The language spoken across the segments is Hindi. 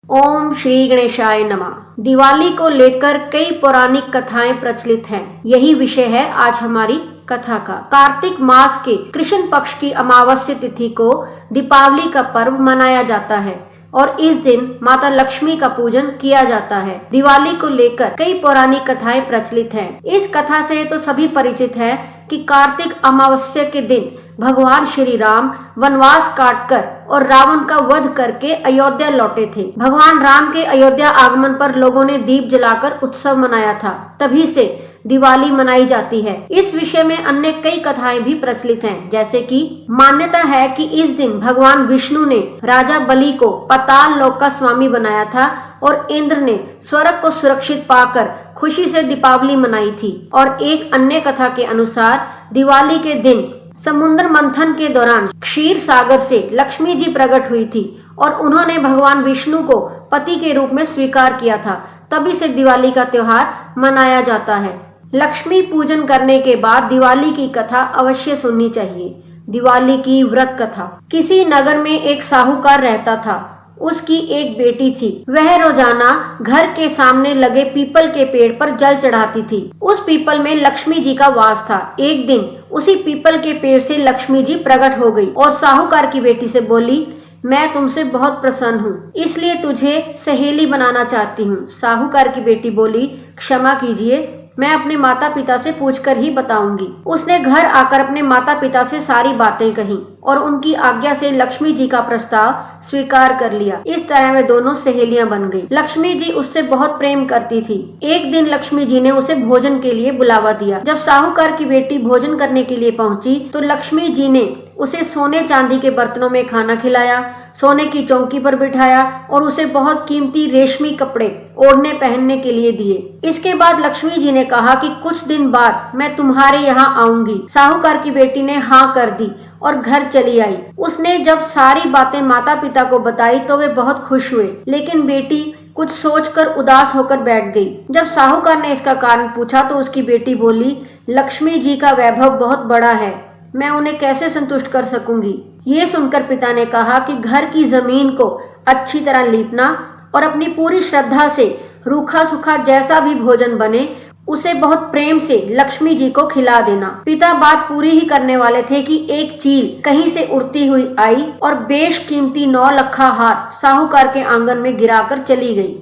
ओम श्री गणेशाय नमः। दिवाली को लेकर कई पौराणिक कथाएं प्रचलित हैं। यही विषय है आज हमारी कथा का। कार्तिक मास के कृष्ण पक्ष की अमावस्या तिथि को दीपावली का पर्व मनाया जाता है और इस दिन माता लक्ष्मी का पूजन किया जाता है। दिवाली को लेकर कई पौराणिक कथाएं प्रचलित हैं। इस कथा से तो सभी परिचित हैं कि कार्तिक अमावस्या के दिन भगवान श्री राम वनवास काटकर और रावण का वध करके अयोध्या लौटे थे। भगवान राम के अयोध्या आगमन पर लोगों ने दीप जलाकर उत्सव मनाया था। तभी से दिवाली मनाई जाती है। इस विषय में अन्य कई कथाएं भी प्रचलित हैं, जैसे कि मान्यता है कि इस दिन भगवान विष्णु ने राजा बलि को पाताल लोक का स्वामी बनाया था और इंद्र ने स्वर्ग को सुरक्षित पाकर खुशी से दीपावली मनाई थी। और एक अन्य कथा के अनुसार दिवाली के दिन समुद्र मंथन के दौरान क्षीर सागर से लक्ष्मी जी प्रकट हुई थी और उन्होंने भगवान विष्णु को पति के रूप में स्वीकार किया था। तभी से दिवाली का त्योहार मनाया जाता है। लक्ष्मी पूजन करने के बाद दिवाली की कथा अवश्य सुननी चाहिए। दिवाली की व्रत कथा। किसी नगर में एक साहूकार रहता था। उसकी एक बेटी थी। वह रोजाना घर के सामने लगे पीपल के पेड़ पर जल चढ़ाती थी। उस पीपल में लक्ष्मी जी का वास था। एक दिन उसी पीपल के पेड़ से लक्ष्मी जी प्रकट हो गई और साहूकार की बेटी से बोली, मैं तुमसे बहुत प्रसन्न हूँ, इसलिए तुझे सहेली बनाना चाहती हूँ। साहूकार की बेटी बोली, क्षमा कीजिए, मैं अपने माता पिता से पूछकर ही बताऊंगी। उसने घर आकर अपने माता पिता से सारी बातें कही और उनकी आज्ञा से लक्ष्मी जी का प्रस्ताव स्वीकार कर लिया। इस तरह वे दोनों सहेलियां बन गई। लक्ष्मी जी उससे बहुत प्रेम करती थी। एक दिन लक्ष्मी जी ने उसे भोजन के लिए बुलावा दिया। जब साहूकार की बेटी भोजन करने के लिए पहुंची तो लक्ष्मी जी ने उसे सोने चांदी के बर्तनों में खाना खिलाया, सोने की चौकी पर बिठाया और उसे बहुत कीमती रेशमी कपड़े ओढ़ने पहनने के लिए दिए। इसके बाद लक्ष्मी जी ने कहा कि कुछ दिन बाद मैं तुम्हारे यहाँ आऊंगी। साहूकार की बेटी ने हाँ कर दी और घर चली आई। उसने जब सारी बातें माता पिता को बताई तो वे बहुत खुश हुए, लेकिन बेटी कुछ सोचकर उदास होकर बैठ गई। जब साहूकार ने इसका कारण पूछा तो उसकी बेटी बोली, लक्ष्मी जी का वैभव बहुत बड़ा है, मैं उन्हें कैसे संतुष्ट कर सकूंगी। ये सुनकर पिता ने कहा कि घर की जमीन को अच्छी तरह लीपना और अपनी पूरी श्रद्धा से रूखा सूखा जैसा भी भोजन बने उसे बहुत प्रेम से लक्ष्मी जी को खिला देना। पिता बात पूरी ही करने वाले थे कि एक चील कहीं से उड़ती हुई आई और बेशकीमती 9 लखा हार साहूकार के आंगन में गिराकर चली गई।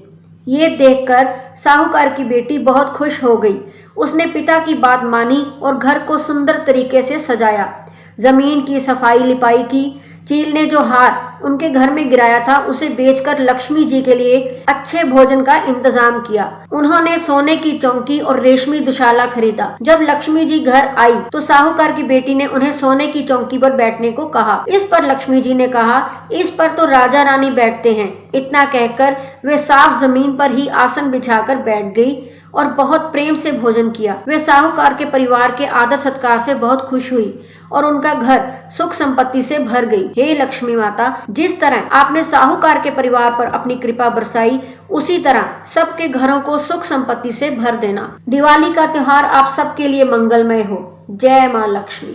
ये देखकर साहूकार की बेटी बहुत खुश हो गई। उसने पिता की बात मानी और घर को सुंदर तरीके से सजाया, जमीन की सफाई लिपाई की। चील ने जो हार उनके घर में गिराया था उसे बेचकर लक्ष्मी जी के लिए अच्छे भोजन का इंतजाम किया। उन्होंने सोने की चौकी और रेशमी दुशाला खरीदा। जब लक्ष्मी जी घर आई तो साहूकार की बेटी ने उन्हें सोने की चौकी पर बैठने को कहा। इस पर लक्ष्मी जी ने कहा, इस पर तो राजा रानी बैठते हैं। इतना कहकर वे साफ जमीन पर ही आसन बिछाकर बैठ गई और बहुत प्रेम से भोजन किया। वे साहूकार के परिवार के आदर सत्कार से बहुत खुश हुई और उनका घर सुख संपत्ति से भर गई। हे लक्ष्मी माता, जिस तरह आपने साहूकार के परिवार पर अपनी कृपा बरसाई, उसी तरह सबके घरों को सुख संपत्ति से भर देना। दिवाली का त्योहार आप सबके लिए मंगलमय हो। जय माँ लक्ष्मी।